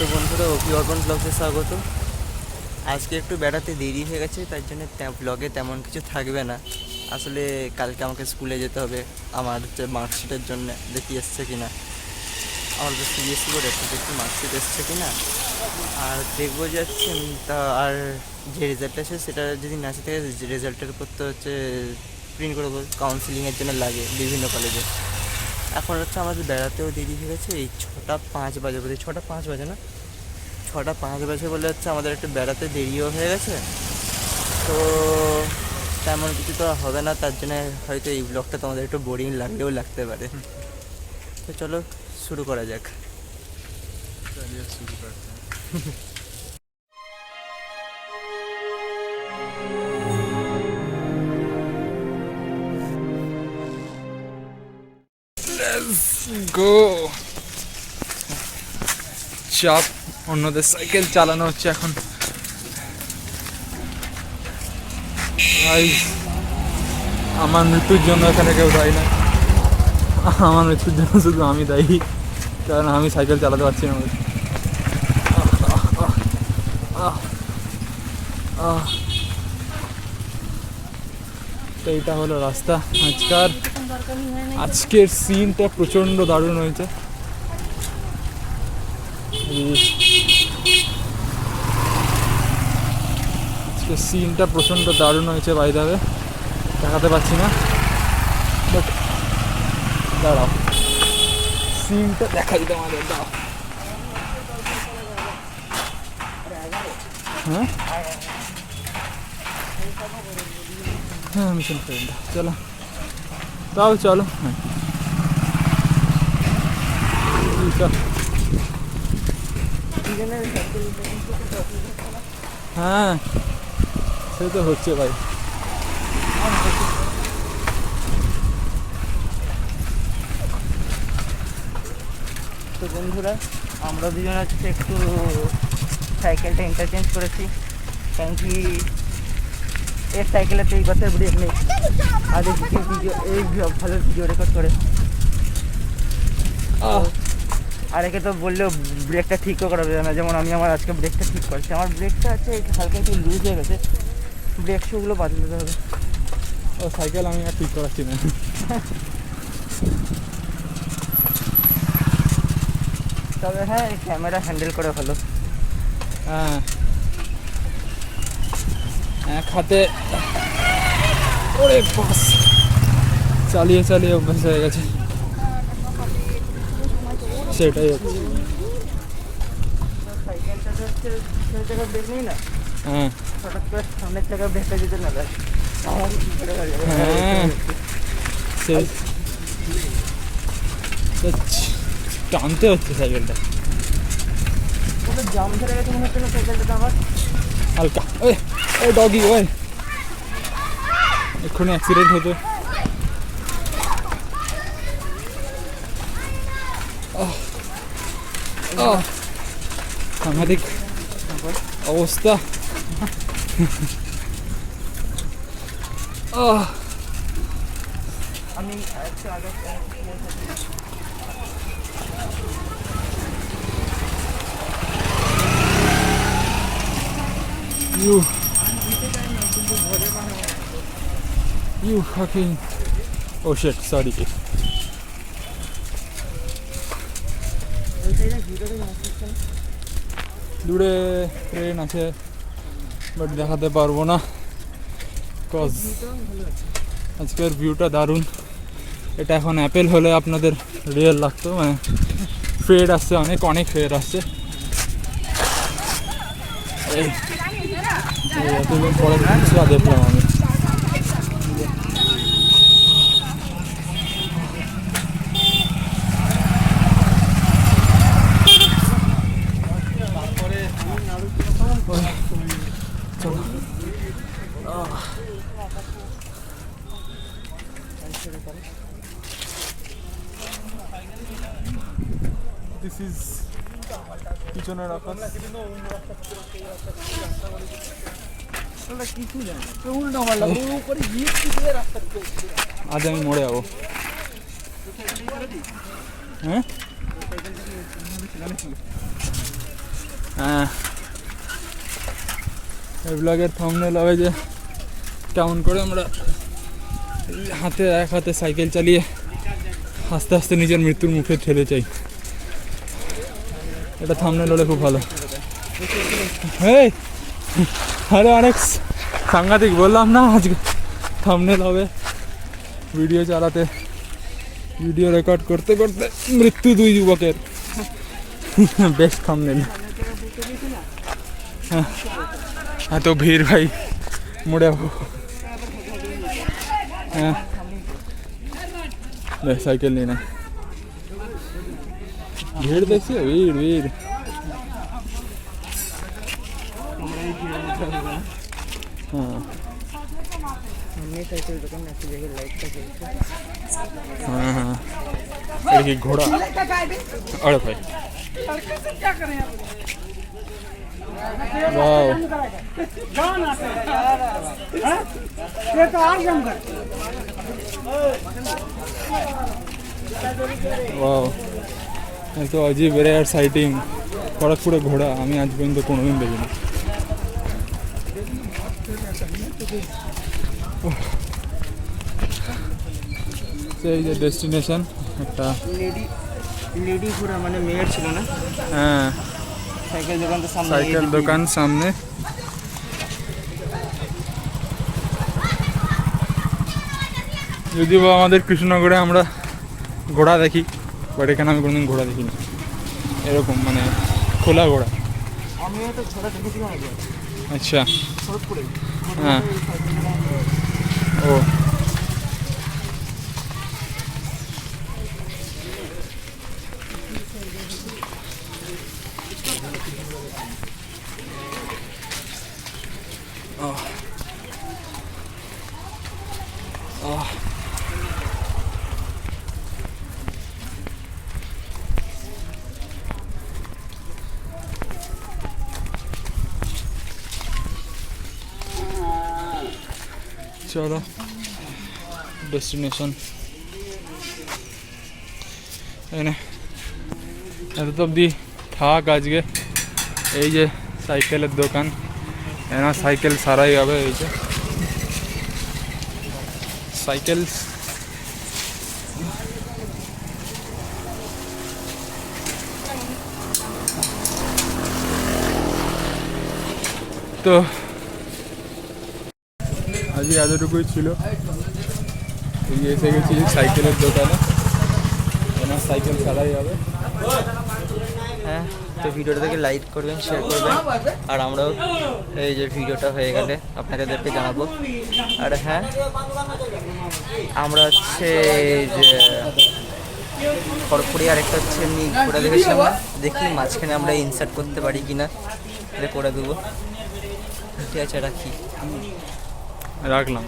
তো বন্ধুরা, অপি অর্পণ ব্লগে স্বাগত। আজকে একটু বেড়াতে দেরি হয়ে গেছে, তার জন্য ব্লগে তেমন কিছু থাকবে না। আসলে কালকে আমাকে স্কুলে যেতে হবে, আমার হচ্ছে মার্কশিটের জন্য। দেখি এসছে কি না, আমার তো সিবিএসসি বোর্ড, একটু দেখি মার্কশিট এসছে কি না। আর দেখবো যাচ্ছে তা, আর যে রেজাল্ট আছে সেটা যদি না আসে থাকে, রেজাল্টের উপর তো হচ্ছে প্রিন্ট করবো, কাউন্সিলিংয়ের জন্য লাগে বিভিন্ন কলেজে। এখন হচ্ছে আমাদের বেড়াতেও দেরি হয়ে গেছে, এই 6:05 বাজে, 6:05 না, 6:05 বলে হচ্ছে আমাদের একটু বেড়াতে দেরিও হয়ে গেছে। তো তেমন কিছু তো হবে না, তার জন্য হয়তো এই ব্লগটা তোমাদের একটু বোরিং লাগলেও লাগতে পারে। তো চলো শুরু করা যাক। গো চাপ, অন্যদের সাইকেল চালানো হচ্ছে এখন। আমার মৃত্যুর জন্য এখানে কেউ দায়ী না, আমার মৃত্যুর জন্য শুধু আমি দায়ী, কারণ আমি সাইকেল চালাতে পারছি না। তো এইটা হলো রাস্তা। আজকের সিনটা প্রচণ্ড দারুণ হয়েছে। আজকের সিনটা প্রচণ্ড দারুণ হয়েছে, বাইরে দেখাতে পাচ্ছি না, বাট দাঁড়াও, সিনটা দেখা দিতে আমাদের দাও। হ্যাঁ হ্যাঁ, মিশন ফ্রেন্ড, চলো তাও চলো। হ্যাঁ সে তো হচ্ছে ভাই। তো বন্ধুরা, আমরা দুজন হচ্ছে একটু সাইকেলটা ইন্টারচেঞ্জ করেছি, কারণ কি এর সাইকেলে তো এই বছর ব্রেক নেই, আর এই ভালো ভিডিও রেকর্ড করে। আর একে তো বললেও ব্রেকটা ঠিকও করা যাবে না, যেমন আমি আমার আজকে ব্রেকটা ঠিক করছি, আমার ব্রেকটা আছে হালকা একটু লুজ হয়ে গেছে, ব্রেক শুগুলো বাদলাতে হবে। ও সাইকেল আমি আর ঠিক করাচ্ছি না। তবে হ্যাঁ, ক্যামেরা হ্যান্ডেল করে ভালো। হ্যাঁ, এক হাতে ওরে বাস চালিয়ে চালিয়ে অভ্যাস হয়ে গেছে, সেটাই হচ্ছে। সাইকেলটাতে হচ্ছে জায়গায় ব্রেক নেই না, হ্যাঁ হঠাৎ করে সামনের জায়গায় ব্রেকটা যেতে না দেয়, হ্যাঁ, সেই টানতে হচ্ছে সাইকেলটা। জাম ধরে গেছে মনে হচ্ছে না সাইকেলটা আমার, হালকা। ওই ওই ডগি, ওই এক্ষুনি অ্যাক্সিডেন্ট হতো। সাংঘাতিক অবস্থা। আমি একটু আগে You fucking... Oh shit, sorry. দূরে ট্রেন আছে, বাট দেখাতে পারবো না, কজ আজকের ভিউটা দারুণ। এটা এখন অ্যাপেল হলে আপনাদের রিয়েল লাগতো, মানে ফেড আসছে, অনেক অনেক ফেড আসছে। এতদিন পরে দেখলাম আমি। This is পিছনের আকাশ। আজ আমি মরে যাবো। হ্যাঁ হ্যাঁ, এই ব্লগের থাম্বনেল হবে যে কেমন করে আমরা এক হাতে সাইকেল চালিয়ে আস্তে আস্তে নিজের মৃত্যুর মুখে ঠেলে চাই। এটা থাম্বনেল হলে খুব ভালো। এই আরে অনেক সাংঘাতিক বললাম না, আজকে থাম্বনেল হবে ভিডিও চালাতে, ভিডিও রেকর্ড করতে করতে মৃত্যু 2 যুবকের। Best thumbnail. এত ভিড় ভাই, মুড়ে হ্যাঁ সাইকেল নিয়ে না, ভিড় দেখছি, ভিড় ভিড়। হ্যাঁ हाँ हाँ, ये घोड़ा। अरे भाई वाओ, वाओ, ये तो अजीब रेयर साइटिंग। खड़गपुरे घोड़ा আমি আজ পর্যন্ত কোনোদিন দেখিনি। এই যে ডেস্টিনেশন, একটা লেডি ঘোড়া মানে মেয়ের ছিল না? হ্যাঁ, সাইকেল দোকান তো সামনে, সাইকেল দোকান সামনে। যদিও আমাদের কৃষ্ণনগরে আমরা ঘোড়া দেখি, বাট এখানে আমি কোনোদিন ঘোড়া দেখিনি এরকম, মানে খোলা ঘোড়া। আমি তো ঘোড়া দেখেছিলাম আগে। আচ্ছা, খড়গপুরে। হ্যাঁ, ও চলো ডেস্টিনেশন এনে এত অবধি থাক আজকে। এই যে সাইকেলের দোকান, এনা সাইকেল সারাই হবে। এই যে সাইকেল, তো আজকে এতটুকুই ছিল। এই এসে গেছি সাইকেলের দোকানে, এনার সাইকেল ছাড়াই হবে। হ্যাঁ, তো ভিডিওটা থেকে লাইক করবেন, শেয়ার করবেন, আর আমরাও এই যে ভিডিওটা হয়ে গেলে আপনাদেরকে জানাবো। আর হ্যাঁ, আমরা হচ্ছে যে খড়গপুরে আরেকটা হচ্ছে এমনি ঘোড়া দেখেছিলাম না, দেখি মাঝখানে আমরা ইনসার্ট করতে পারি কিনা, তাহলে করে দেবো। ঠিক আছে, রাখি, রাখলাম।